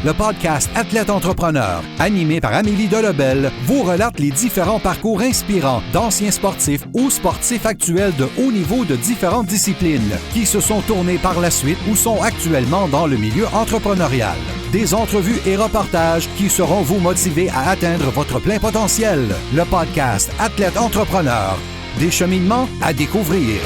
Le podcast Athlète Entrepreneur, animé par Amélie Delebel, vous relate les différents parcours inspirants d'anciens sportifs ou sportifs actuels de haut niveau de différentes disciplines qui se sont tournés par la suite ou sont actuellement dans le milieu entrepreneurial. Des entrevues et reportages qui sauront vous motiver à atteindre votre plein potentiel. Le podcast Athlète Entrepreneur, des cheminements à découvrir.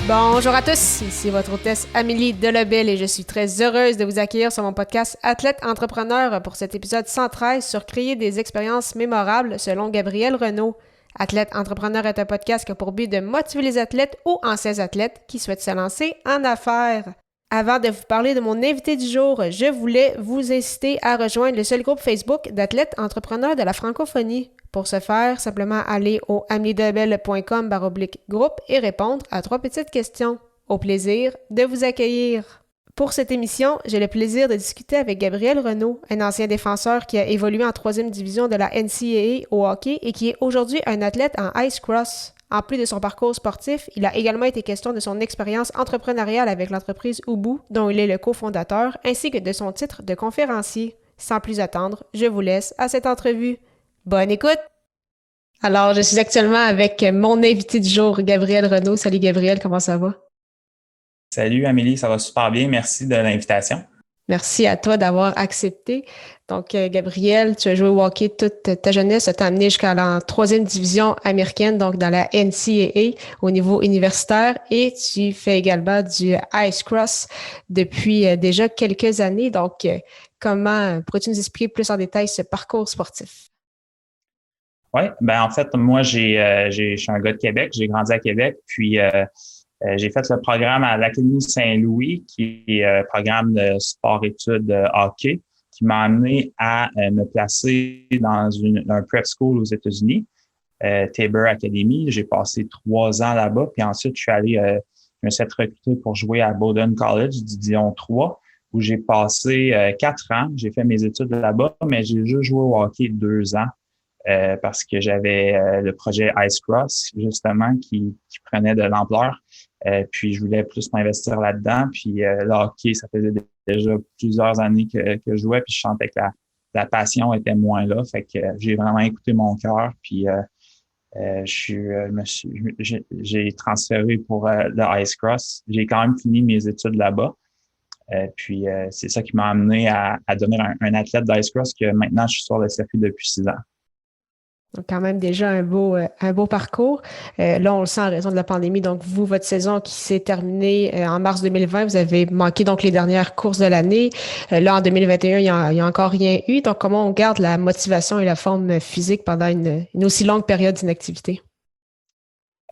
Bonjour à tous, ici votre hôtesse Amélie Delebel et je suis très heureuse de vous accueillir sur mon podcast Athlète Entrepreneur pour cet épisode 113 sur créer des expériences mémorables selon Gabriel Renaud. Athlète Entrepreneur est un podcast qui a pour but de motiver les athlètes ou anciens athlètes qui souhaitent se lancer en affaires. Avant de vous parler de mon invité du jour, je voulais vous inciter à rejoindre le seul groupe Facebook d'athlètes entrepreneurs de la francophonie. Pour ce faire, simplement aller au amiedelebel.com/groupe et répondre à 3 petites questions. Au plaisir de vous accueillir. Pour cette émission, j'ai le plaisir de discuter avec Gabriel Renaud, un ancien défenseur qui a évolué en 3e division de la NCAA au hockey et qui est aujourd'hui un athlète en ice cross. En plus de son parcours sportif, il a également été question de son expérience entrepreneuriale avec l'entreprise Ubu, dont il est le cofondateur, ainsi que de son titre de conférencier. Sans plus attendre, je vous laisse à cette entrevue. Bonne écoute! Alors, je suis actuellement avec mon invité du jour, Gabriel Renaud. Salut Gabriel, comment ça va? Salut Amélie, ça va super bien. Merci de l'invitation. Merci à toi d'avoir accepté. Donc, Gabriel, tu as joué au hockey toute ta jeunesse, tu t'as amené jusqu'à la 3e division américaine, donc dans la NCAA au niveau universitaire, et tu fais également du ice cross depuis déjà quelques années. Donc, comment pourrais-tu nous expliquer plus en détail ce parcours sportif? Oui, en fait, moi, je suis un gars de Québec, j'ai grandi à Québec, puis j'ai fait le programme à l'Académie Saint-Louis, qui est un programme de sport-études hockey, qui m'a amené à me placer dans un prep school aux États-Unis, Tabor Academy. J'ai passé 3 ans là-bas, puis ensuite, je me suis recruté pour jouer à Bowdoin College, Division 3, où j'ai passé 4 ans. J'ai fait mes études là-bas, mais j'ai juste joué au hockey 2 ans. Parce que j'avais le projet Ice Cross, justement, qui prenait de l'ampleur. Puis je voulais plus m'investir là-dedans. Puis le hockey, ça faisait déjà plusieurs années que je jouais, puis je sentais que la passion était moins là. Fait que j'ai vraiment écouté mon cœur. Puis j'ai transféré pour le Ice Cross. J'ai quand même fini mes études là-bas. Puis c'est ça qui m'a amené à devenir un athlète d'Ice Cross, que maintenant je suis sur le circuit depuis 6 ans. Donc, quand même déjà un beau parcours. Là, on le sent en raison de la pandémie. Donc, vous, votre saison qui s'est terminée en mars 2020, vous avez manqué donc les dernières courses de l'année. Là, en 2021, il y a encore rien eu. Donc, comment on garde la motivation et la forme physique pendant une aussi longue période d'inactivité?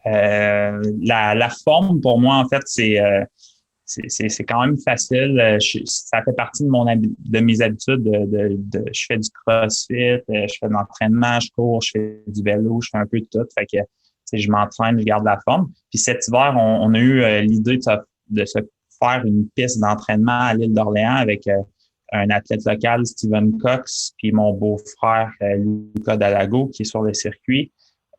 La forme, pour moi, en fait, c'est quand même facile. Ça fait partie de mes habitudes. Je fais du crossfit, je fais de l'entraînement, je cours, je fais du vélo, je fais un peu de tout. Fait que je m'entraîne, je garde la forme. Puis cet hiver, on a eu l'idée de se faire une piste d'entraînement à l'île d'Orléans avec un athlète local, Steven Cox, puis mon beau-frère Lucas Dalago, qui est sur le circuit.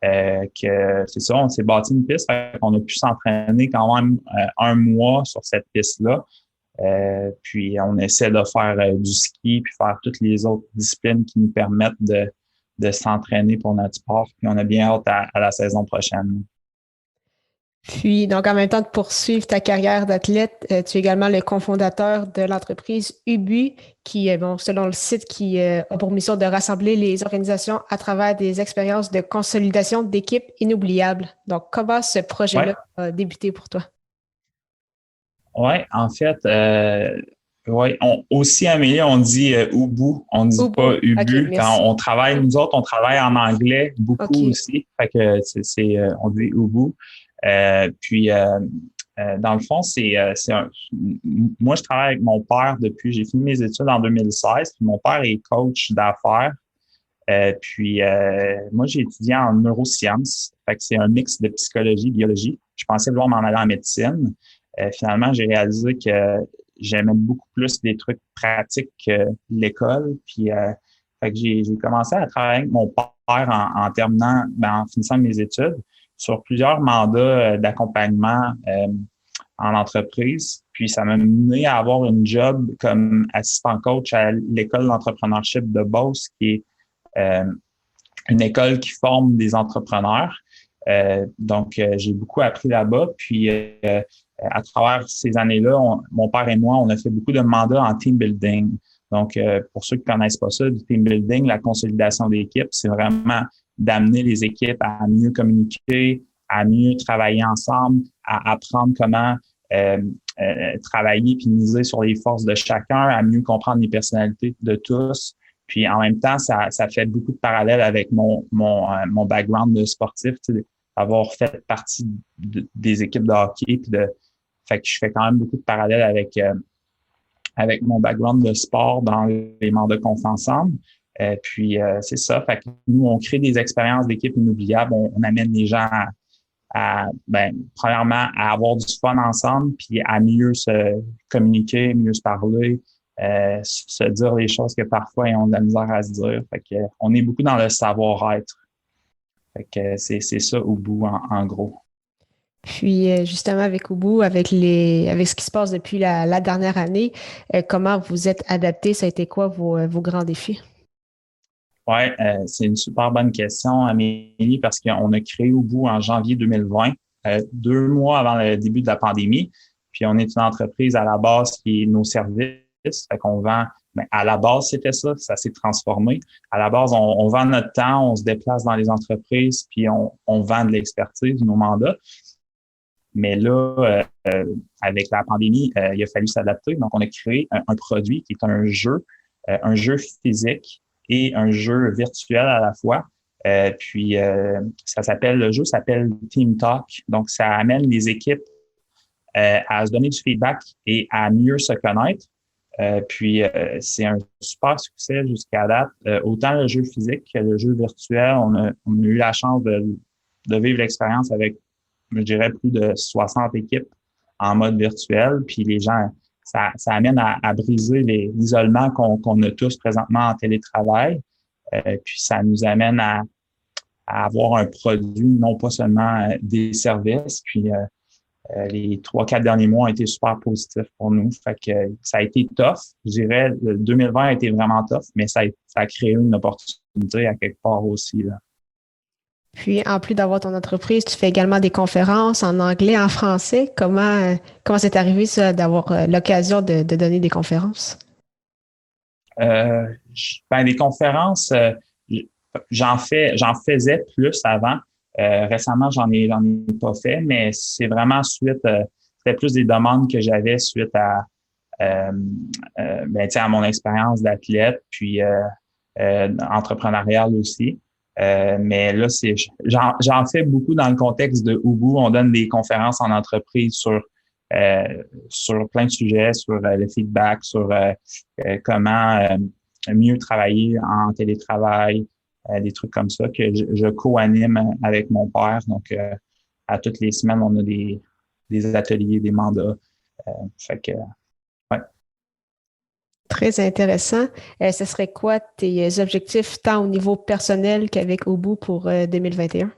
Que c'est ça, on s'est bâti une piste, on a pu s'entraîner quand même 1 mois sur cette piste-là. Puis on essaie de faire du ski puis faire toutes les autres disciplines qui nous permettent de s'entraîner pour notre sport. Puis on a bien hâte à la saison prochaine. Puis, donc, en même temps de poursuivre ta carrière d'athlète, tu es également le cofondateur de l'entreprise Ubu, qui, selon le site, qui a pour mission de rassembler les organisations à travers des expériences de consolidation d'équipes inoubliables. Donc, comment ce projet-là a débuté pour toi? Oui, en fait, aussi, Amélie, on dit Ubu, on dit Ubu. pas Ubu. Okay, quand on travaille, nous autres, on travaille en anglais beaucoup aussi. Fait que on dit Ubu. Puis, dans le fond, moi, je travaille avec mon père j'ai fini mes études en 2016, puis mon père est coach d'affaires. Moi, j'ai étudié en neurosciences. Fait que c'est un mix de psychologie, biologie. Je pensais vouloir m'en aller en médecine. Finalement, j'ai réalisé que j'aimais beaucoup plus des trucs pratiques que l'école. Puis, fait que j'ai commencé à travailler avec mon père en terminant, en finissant mes études. sur plusieurs mandats d'accompagnement en entreprise. Puis, ça m'a mené à avoir une job comme assistant coach à l'école d'entrepreneurship de Beauce, qui est une école qui forme des entrepreneurs. Donc, j'ai beaucoup appris là-bas. Puis, à travers ces années-là, mon père et moi, on a fait beaucoup de mandats en team building. Donc, pour ceux qui ne connaissent pas ça, du team building, la consolidation d'équipe, c'est vraiment d'amener les équipes à mieux communiquer, à mieux travailler ensemble, à apprendre comment travailler puis miser sur les forces de chacun, à mieux comprendre les personnalités de tous. Puis en même temps, ça fait beaucoup de parallèles avec mon background de sportif, tu sais, d'avoir fait partie des équipes de hockey, puis fait que je fais quand même beaucoup de parallèles avec mon background de sport dans les mandats qu'on fait ensemble. Puis c'est ça. Fait que nous, on crée des expériences d'équipe inoubliables. On amène les gens premièrement, à avoir du fun ensemble, puis à mieux se communiquer, mieux se parler, se dire les choses que parfois ils ont de la misère à se dire. Fait que on est beaucoup dans le savoir-être. Fait que c'est ça Ubu en gros. Puis justement avec Ubu, avec ce qui se passe depuis la dernière année, comment vous êtes adapté? Ça a été quoi vos grands défis? Ouais, c'est une super bonne question, Amélie, parce qu'on a créé Ubu en janvier 2020, 2 mois avant le début de la pandémie. Puis on est une entreprise à la base qui est nos services. Fait qu'on vend, à la base, c'était ça s'est transformé. À la base, on vend notre temps, on se déplace dans les entreprises, puis on vend de l'expertise, nos mandats. Mais là, avec la pandémie, il a fallu s'adapter. Donc, on a créé un produit qui est un jeu physique et un jeu virtuel à la fois. Puis, le jeu s'appelle Team Talk. Donc, ça amène les équipes à se donner du feedback et à mieux se connaître. Puis, c'est un super succès jusqu'à date. Autant le jeu physique que le jeu virtuel, on a eu la chance de vivre l'expérience avec, je dirais, plus de 60 équipes en mode virtuel. Puis, les gens, ça amène à briser l'isolement qu'on a tous présentement en télétravail. Puis, ça nous amène à avoir un produit, non pas seulement des services. Puis, les 3-4 derniers mois ont été super positifs pour nous. Fait que ça a été tough. Je dirais, le 2020 a été vraiment tough, mais ça a créé une opportunité à quelque part aussi, là. Puis, en plus d'avoir ton entreprise, tu fais également des conférences en anglais, en français. Comment c'est arrivé, ça, d'avoir l'occasion de donner des conférences? Des conférences, j'en faisais plus avant. Récemment, j'en ai pas fait, mais c'est vraiment c'était plus des demandes que j'avais suite à mon expérience d'athlète, puis entrepreneuriale aussi. Mais là, j'en fais beaucoup dans le contexte de Ubu. On donne des conférences en entreprise sur plein de sujets, sur le feedback, sur comment mieux travailler en télétravail, des trucs comme ça que je co-anime avec mon père. Donc, à toutes les semaines, on a des ateliers, des mandats. Fait que, ouais. Très intéressant. Ce serait quoi tes objectifs tant au niveau personnel qu'avec Ubu pour 2021?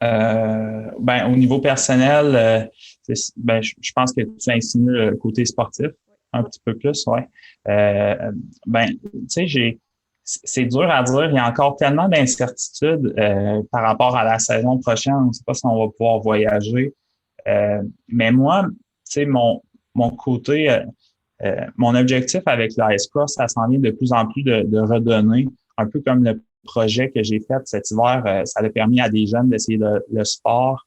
Au niveau personnel, je pense que tu insinues le côté sportif un petit peu plus, ouais. Tu sais, c'est dur à dire. Il y a encore tellement d'incertitudes par rapport à la saison prochaine. On ne sait pas si on va pouvoir voyager. Mais moi, tu sais, mon côté, mon objectif avec l'Ice Cross, ça s'en vient de plus en plus de redonner, un peu comme le projet que j'ai fait cet hiver. Ça a permis à des jeunes d'essayer le sport.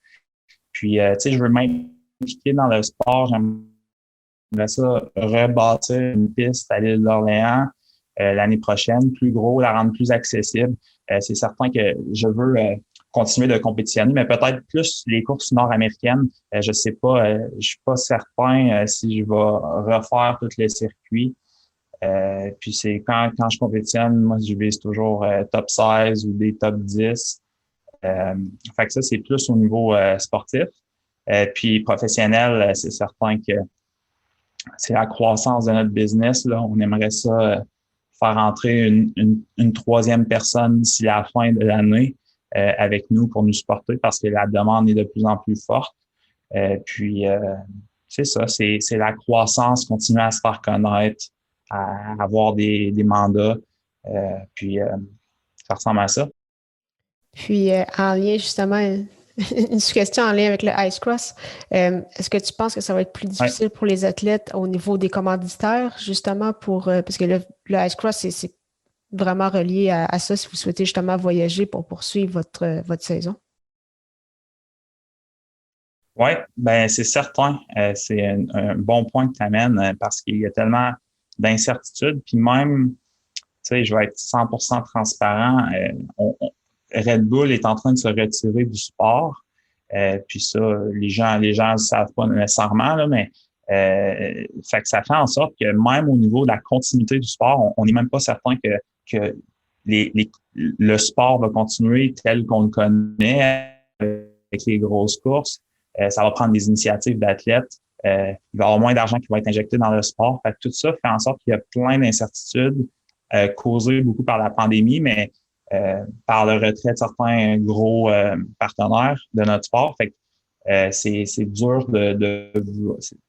Puis, tu sais, je veux m'impliquer dans le sport. J'aimerais ça rebâtir une piste à l'île d'Orléans l'année prochaine, plus gros, la rendre plus accessible. C'est certain que je veux continuer de compétitionner, mais peut-être plus les courses nord-américaines. Je sais pas, je suis pas certain si je vais refaire tous les circuits. Puis c'est quand je compétitionne, moi je vise toujours top 16 ou des top 10. Fait que ça, c'est plus au niveau sportif. Puis professionnel, c'est certain que c'est la croissance de notre business. Là. On aimerait ça faire entrer une troisième personne d'ici la fin de l'année. avec nous pour nous supporter parce que la demande est de plus en plus forte. Puis, c'est ça, c'est la croissance, continuer à se faire connaître, à avoir des mandats. Puis, ça ressemble à ça. Puis, en lien justement, une question en lien avec le Ice Cross, est-ce que tu penses que ça va être plus difficile pour les athlètes au niveau des commanditaires, justement parce que le Ice Cross, c'est vraiment relié à ça si vous souhaitez justement voyager pour poursuivre votre saison? Oui, ben c'est certain. C'est un bon point que tu amènes parce qu'il y a tellement d'incertitudes. Puis même, tu sais, je vais être 100% transparent. Red Bull est en train de se retirer du sport. Puis ça, les gens ne savent pas nécessairement, là, mais fait que ça fait en sorte que même au niveau de la continuité du sport, on n'est même pas certain que le sport va continuer tel qu'on le connaît avec les grosses courses. Ça va prendre des initiatives d'athlètes. Il va y avoir moins d'argent qui va être injecté dans le sport. Fait que tout ça fait en sorte qu'il y a plein d'incertitudes causées beaucoup par la pandémie, mais par le retrait de certains gros partenaires de notre sport. Fait que c'est dur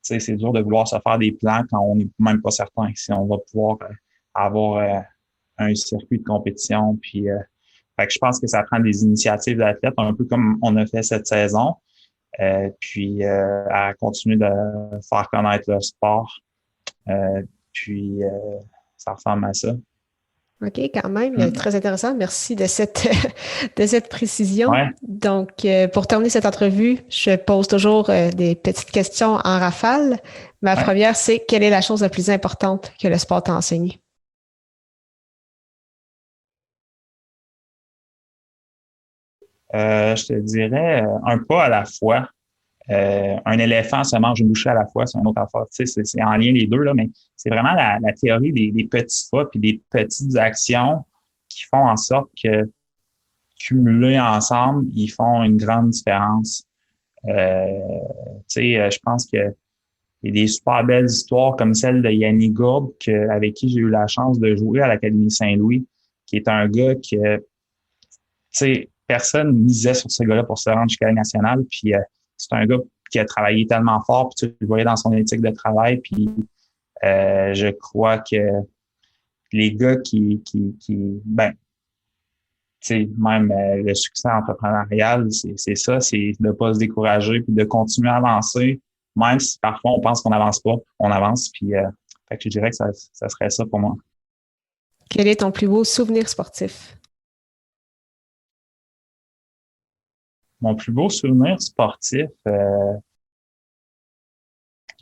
c'est dur de vouloir se faire des plans quand on n'est même pas certain si on va pouvoir avoir un circuit de compétition. Puis fait que je pense que ça prend des initiatives d'athlètes, un peu comme on a fait cette saison. Puis à continuer de faire connaître le sport. Puis ça ressemble à ça. OK, quand même, très intéressant. Merci de cette précision. Ouais. Donc, pour terminer cette entrevue, je pose toujours des petites questions en rafale. Ma première, c'est quelle est la chose la plus importante que le sport t'a enseigné? Je te dirais un pas à la fois. Un éléphant se mange une bouchée à la fois, c'est une autre affaire. Tu sais, c'est en lien les deux, là, mais c'est vraiment la théorie des petits pas puis des petites actions qui font en sorte que, cumulés ensemble, ils font une grande différence. Tu sais, je pense que il y a des super belles histoires comme celle de Yannick Gourde, avec qui j'ai eu la chance de jouer à l'Académie Saint-Louis, qui est un gars que, tu sais, personne misait sur ce gars-là pour se rendre jusqu'à la nationale. Puis c'est un gars qui a travaillé tellement fort, puis tu le voyais dans son éthique de travail. Puis je crois que les gars ben, tu sais, même le succès entrepreneurial, c'est ça, c'est de pas se décourager puis de continuer à avancer, même si parfois on pense qu'on n'avance pas, on avance. Puis fait que je dirais que ça serait ça pour moi. Quel est ton plus beau souvenir sportif? Mon plus beau souvenir sportif, je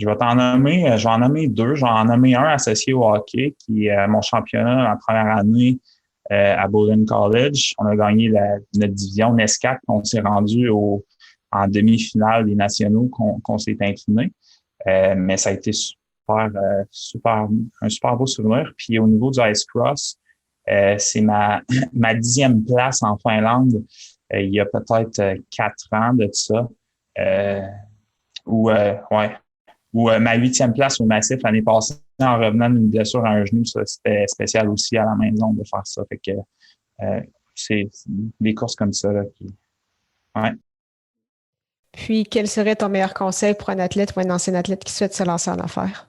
vais en nommer deux. Je vais en nommer un associé au hockey, qui est mon championnat en première année à Bowdoin College. On a gagné notre division NESCAC, on s'est rendu en demi-finale des nationaux qu'on s'est incliné. Mais ça a été un super beau souvenir. Puis au niveau du Ice Cross, c'est ma 10e place en Finlande. Il y a peut-être 4 ans de ça, ou ma 8e place au Massif l'année passée en revenant d'une blessure à un genou. Ça, c'était spécial aussi à la maison de faire ça. Fait que c'est des courses comme ça là, ouais. Puis, quel serait ton meilleur conseil pour un athlète ou un ancien athlète qui souhaite se lancer en affaires?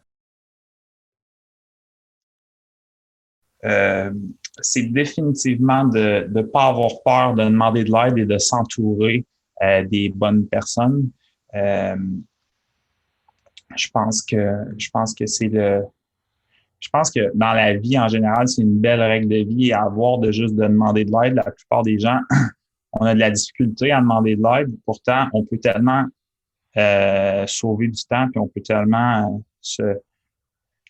C'est définitivement de ne pas avoir peur de demander de l'aide et de s'entourer des bonnes personnes. Je pense que dans la vie en général, c'est une belle règle de vie à avoir de demander de l'aide. La plupart des gens, on a de la difficulté à demander de l'aide. Pourtant, on peut tellement sauver du temps, puis on peut tellement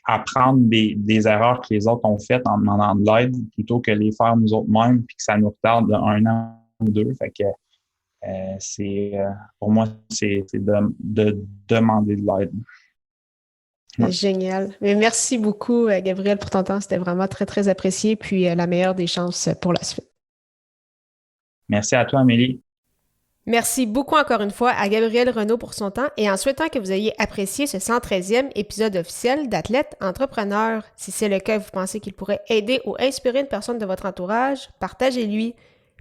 apprendre des erreurs que les autres ont faites en demandant de l'aide plutôt que les faire nous autres mêmes puis que ça nous retarde d'1 an ou 2. Fait que pour moi, c'est de demander de l'aide. Ouais. Génial. Mais merci beaucoup, Gabriel, pour ton temps. C'était vraiment très, très apprécié. Puis la meilleure des chances pour la suite. Merci à toi, Amélie. Merci beaucoup encore une fois à Gabriel Renaud pour son temps et en souhaitant que vous ayez apprécié ce 113e épisode officiel d'Athlète Entrepreneur. Si c'est le cas et vous pensez qu'il pourrait aider ou inspirer une personne de votre entourage, partagez-lui.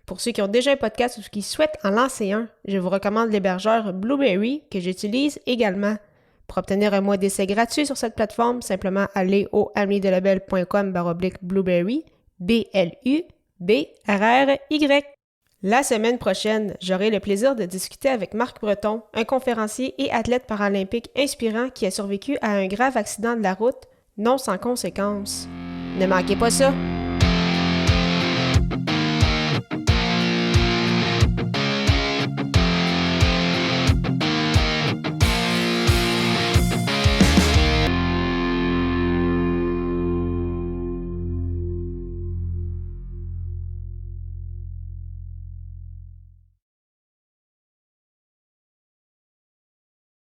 Pour ceux qui ont déjà un podcast ou qui souhaitent en lancer un, je vous recommande l'hébergeur Blueberry que j'utilise également. Pour obtenir un mois d'essai gratuit sur cette plateforme, simplement allez au ameliedelabel.com/blueberry, BLUBRRY. La semaine prochaine, j'aurai le plaisir de discuter avec Marc Breton, un conférencier et athlète paralympique inspirant qui a survécu à un grave accident de la route, non sans conséquences. Ne manquez pas ça!